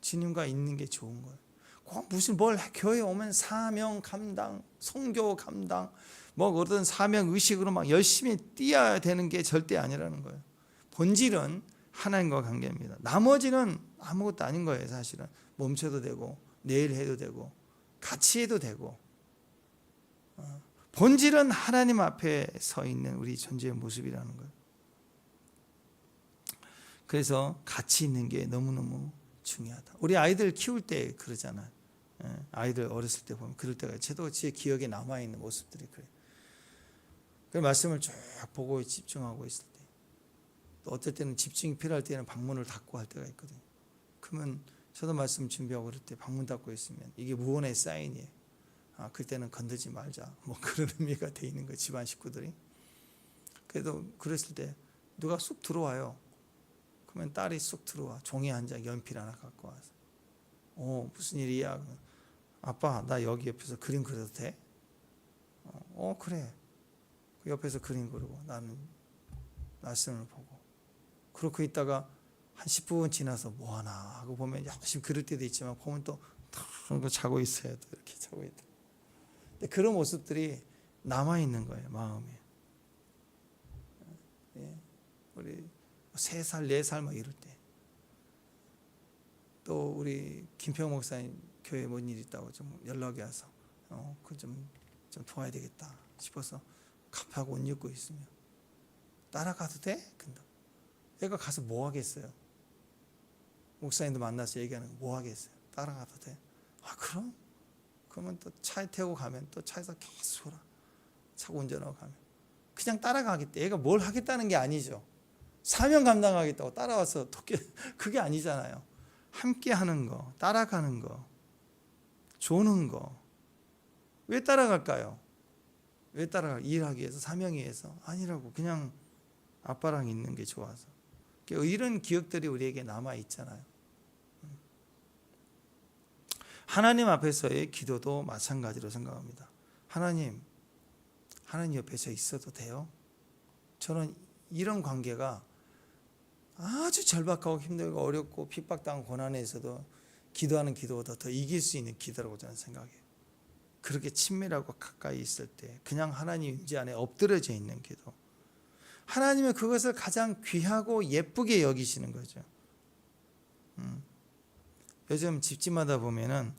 주님과 있는 게 좋은 거예요. 꼭 무슨 뭘 교회 오면 사명 감당, 선교 감당, 뭐 어떤 사명 의식으로 막 열심히 뛰어야 되는 게 절대 아니라는 거예요. 본질은 하나님과 관계입니다. 나머지는 아무것도 아닌 거예요. 사실은 멈춰도 되고 내일 해도 되고 같이 해도 되고, 본질은 하나님 앞에 서 있는 우리 존재의 모습이라는 거예요. 그래서 같이 있는 게 너무너무 중요하다. 우리 아이들 키울 때 그러잖아요. 아이들 어렸을 때 보면 그럴 때가 저도 제 기억에 남아있는 모습들이 그래요. 그 말씀을 쭉 보고 집중하고 있을 때, 또 어떨 때는 집중이 필요할 때는 방문을 닫고 할 때가 있거든요. 그러면 저도 말씀 준비하고 그럴 때 방문 닫고 있으면 이게 무언의 사인이에요. 그때는 건들지 말자, 뭐 그런 의미가 돼 있는 거예요. 집안 식구들이. 그래도 그랬을 때 누가 쑥 들어와요. 그러면 딸이 쑥 들어와. 종이 한 장, 연필 하나 갖고 와서, 무슨 일이야? 아빠, 나 여기 옆에서 그림 그려도 돼? 그래. 그 옆에서 그림 그리고 나는 말씀을 보고, 그렇게 있다가 한 10분 지나서 뭐 하나 하고 보면 열심히 그릴 때도 있지만 보면 또 자고 있어요. 또 이렇게 자고 있다. 근데 그런 모습들이 남아 있는 거예요, 마음에. 우리 3살, 4살 막 이럴 때, 또 우리 김평 목사님 교회 뭔 일 있다고 좀 연락이 와서 그 좀 도와야 되겠다 싶어서 갑하고 옷 입고 있으면 따라가도 돼? 근데 애가 가서 뭐 하겠어요? 목사님도 만나서 얘기하는 거 뭐 하겠어요? 따라가도 돼? 그럼? 그러면 또 차에 태우고 가면 또 차에서 계속 차 운전하고 가면 그냥 따라가겠다. 얘가 뭘 하겠다는 게 아니죠. 사명 감당하겠다고 따라와서 그게 아니잖아요. 함께 하는 거, 따라가는 거, 조는 거. 왜 따라갈까요? 왜 따라갈까요? 일하기 위해서, 사명이 위해서? 아니라고. 그냥 아빠랑 있는 게 좋아서. 이런 기억들이 우리에게 남아 있잖아요. 하나님 앞에서의 기도도 마찬가지로 생각합니다. 하나님 옆에 저 있어도 돼요? 저는 이런 관계가 아주 절박하고 힘들고 어렵고 핍박당한 고난에서도 기도하는 기도보다 더 이길 수 있는 기도라고 저는 생각해요. 그렇게 친밀하고 가까이 있을 때 그냥 하나님 임재 안에 엎드려져 있는 기도, 하나님은 그것을 가장 귀하고 예쁘게 여기시는 거죠. 요즘 집집마다 보면은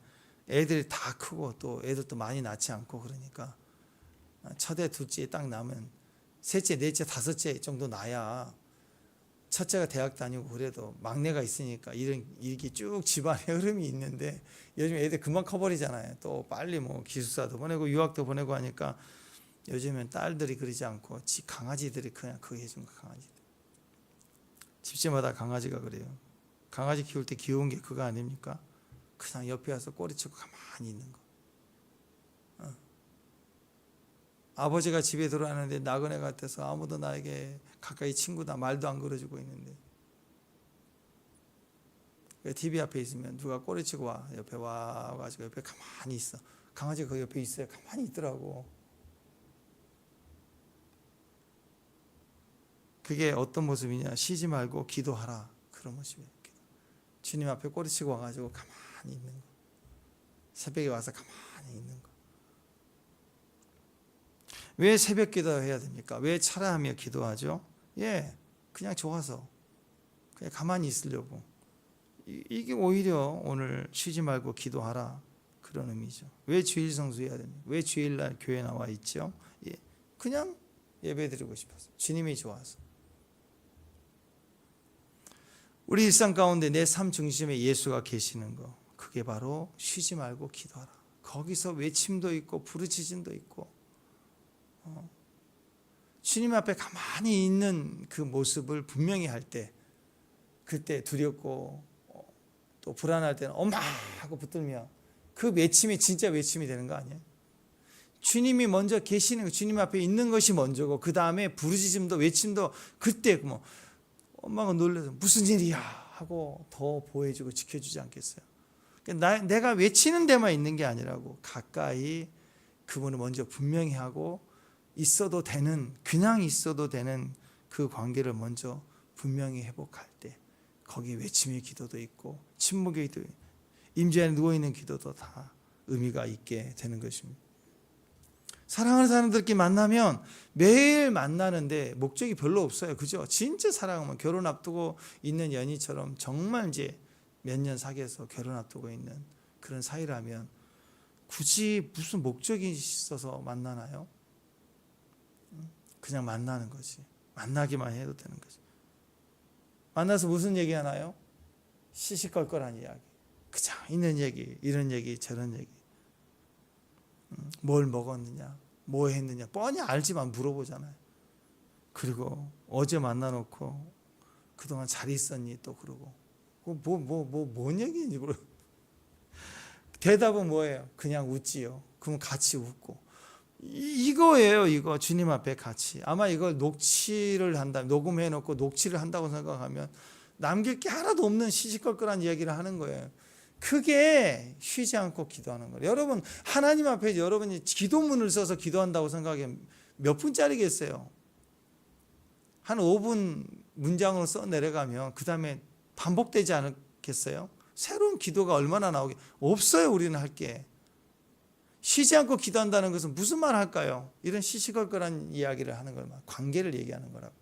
애들이 다 크고 또 애들도 많이 낳지 않고 그러니까 첫째, 둘째 딱 나면 셋째, 넷째, 다섯째 정도 나야 첫째가 대학 다니고 그래도 막내가 있으니까 이게 쭉 집안의 흐름이 있는데, 요즘 애들 금방 커버리잖아요. 또 빨리 뭐 기숙사도 보내고 유학도 보내고 하니까 요즘엔 딸들이 그러지 않고 강아지들이 그냥 그거 해준 거. 강아지들 집집마다 강아지가 그래요. 강아지 키울 때 귀여운 게 그거 아닙니까? 그냥 옆에 와서 꼬리치고 가만히 있는 거. 아버지가 집에 들어왔는데 나그네 같아서 아무도 나에게 가까이 친구다 말도 안 걸어주고 있는데, TV 앞에 있으면 누가 꼬리치고 와, 옆에 와가지고 옆에 가만히 있어. 강아지가 그 옆에 있어요. 가만히 있더라고. 그게 어떤 모습이냐? 쉬지 말고 기도하라. 그런 모습이에요. 주님 앞에 꼬리치고 와가지고 가만히 있는 거. 새벽에 와서 가만히 있는 거. 왜 새벽 기도해야 됩니까? 왜 차라하며 기도하죠? 그냥 좋아서 그냥 가만히 있으려고. 이게 오히려 오늘 쉬지 말고 기도하라 그런 의미죠. 왜 주일 성수해야 됩니까? 왜 주일날 교회 나와 있죠? 그냥 예배드리고 싶어서, 주님이 좋아서. 우리 일상 가운데 내 삶 중심에 예수가 계시는 거, 그게 바로 쉬지 말고 기도하라. 거기서 외침도 있고 부르짖음도 있고, 주님 앞에 가만히 있는 그 모습을 분명히 할 때, 그때 두렵고 또 불안할 때는 엄마 하고 붙들면 그 외침이 진짜 외침이 되는 거 아니에요? 주님이 먼저 계시는 거, 주님 앞에 있는 것이 먼저고, 그 다음에 부르짖음도 외침도 그때 뭐 엄마가 놀라서 무슨 일이야 하고 더 보호해주고 지켜주지 않겠어요? 내가 외치는 데만 있는 게 아니라고, 가까이 그분을 먼저 분명히 하고 있어도 되는, 그냥 있어도 되는 그 관계를 먼저 분명히 회복할 때 거기 외침의 기도도 있고 침묵의 기도, 임재 안에 누워있는 기도도 다 의미가 있게 되는 것입니다. 사랑하는 사람들끼리 만나면 매일 만나는데 목적이 별로 없어요. 그죠? 진짜 사랑하면 결혼 앞두고 있는 연인처럼 정말 이제 몇 년 사귀어서 결혼 앞두고 있는 그런 사이라면 굳이 무슨 목적이 있어서 만나나요? 그냥 만나는 거지. 만나기만 해도 되는 거지. 만나서 무슨 얘기 하나요? 시시껄껄한 이야기. 그냥 있는 얘기, 이런 얘기, 저런 얘기. 뭘 먹었느냐, 뭐 했느냐 뻔히 알지만 물어보잖아요. 그리고 어제 만나놓고 그동안 잘 있었니 또 그러고 뭔 얘기인지 모르. 대답은 뭐예요? 그냥 웃지요. 그럼 같이 웃고 이거예요. 이거 주님 앞에 같이. 아마 이걸 녹취를 한다, 녹음해놓고 녹취를 한다고 생각하면 남길 게 하나도 없는 시시껄껄한 이야기를 하는 거예요. 그게 쉬지 않고 기도하는 거예요. 여러분 하나님 앞에 여러분이 기도문을 써서 기도한다고 생각하면 몇 분짜리겠어요? 한 5분 문장으로 써 내려가면 그 다음에 반복되지 않겠어요? 새로운 기도가 얼마나 나오게 없어요. 우리는 할 게. 쉬지 않고 기도한다는 것은 무슨 말 할까요? 이런 시시껄껄한 이야기를 하는 걸 관계를 얘기하는 거라고.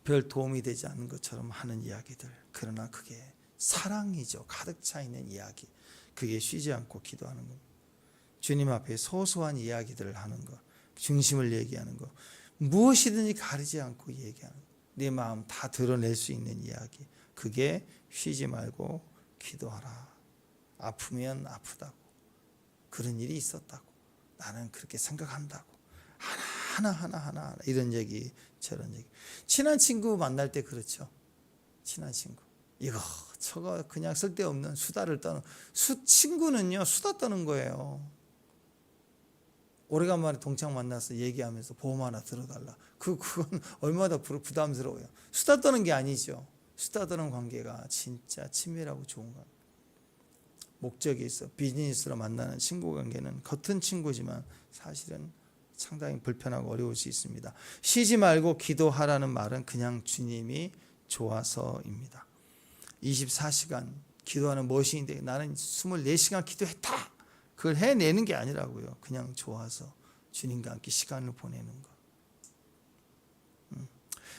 별 도움이 되지 않는 것처럼 하는 이야기들. 그러나 그게 사랑이죠. 가득 차 있는 이야기. 그게 쉬지 않고 기도하는 겁니다. 주님 앞에 소소한 이야기들을 하는 것, 중심을 얘기하는 것, 무엇이든지 가리지 않고 얘기하는 것, 네 마음 다 드러낼 수 있는 이야기. 그게 쉬지 말고 기도하라. 아프면 아프다고, 그런 일이 있었다고, 나는 그렇게 생각한다고, 하나 이런 얘기 저런 얘기. 친한 친구 만날 때 그렇죠. 친한 친구 이거 저거 그냥 쓸데없는 수다를 떠는 친구는요 수다 떠는 거예요. 오래간만에 동창 만나서 얘기하면서 보험 하나 들어달라. 그건 얼마나 부담스러워요. 수다 떠는 게 아니죠. 수다 떠는 관계가 진짜 친밀하고 좋은 거예요. 목적이 있어. 비즈니스로 만나는 친구 관계는 겉은 친구지만 사실은 상당히 불편하고 어려울 수 있습니다. 쉬지 말고 기도하라는 말은 그냥 주님이 좋아서입니다. 24시간 기도하는 머신인데 나는 24시간 기도했다. 그걸 해내는 게 아니라고요. 그냥 좋아서 주님과 함께 시간을 보내는 것.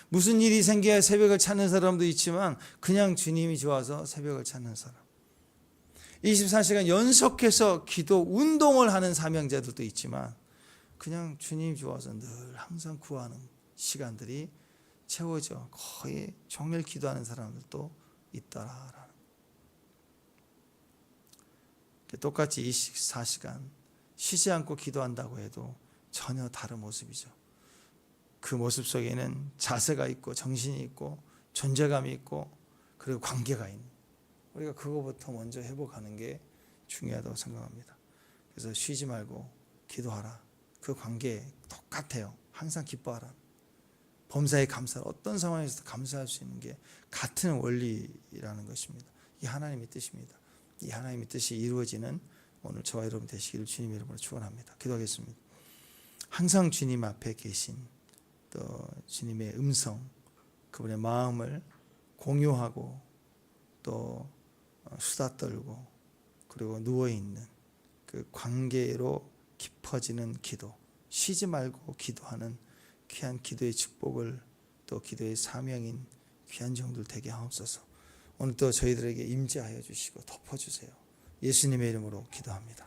무슨 일이 생겨야 새벽을 찾는 사람도 있지만 그냥 주님이 좋아서 새벽을 찾는 사람. 24시간 연속해서 기도 운동을 하는 사명자들도 있지만 그냥 주님이 좋아서 늘 항상 구하는 시간들이 채워져 거의 종일 기도하는 사람들도 있더라라는. 똑같이 24시간 쉬지 않고 기도한다고 해도 전혀 다른 모습이죠. 그 모습 속에는 자세가 있고 정신이 있고 존재감이 있고 그리고 관계가 있는, 우리가 그거부터 먼저 회복하는 게 중요하다고 생각합니다. 그래서 쉬지 말고 기도하라. 그 관계 똑같아요. 항상 기뻐하라. 범사에 감사하라. 어떤 상황에서도 감사할 수 있는 게 같은 원리라는 것입니다. 이 하나님의 뜻입니다. 이 하나님의 뜻이 이루어지는 오늘 저와 여러분 되시기를 주님의 이름으로 축원합니다. 기도하겠습니다. 항상 주님 앞에 계신 또 주님의 음성, 그분의 마음을 공유하고 또 수다 떨고 그리고 누워있는 그 관계로 깊어지는 기도, 쉬지 말고 기도하는 귀한 기도의 축복을 또 기도의 사명인 귀한 종들 되게 하옵소서. 오늘 또 저희들에게 임재하여 주시고 덮어주세요. 예수님의 이름으로 기도합니다.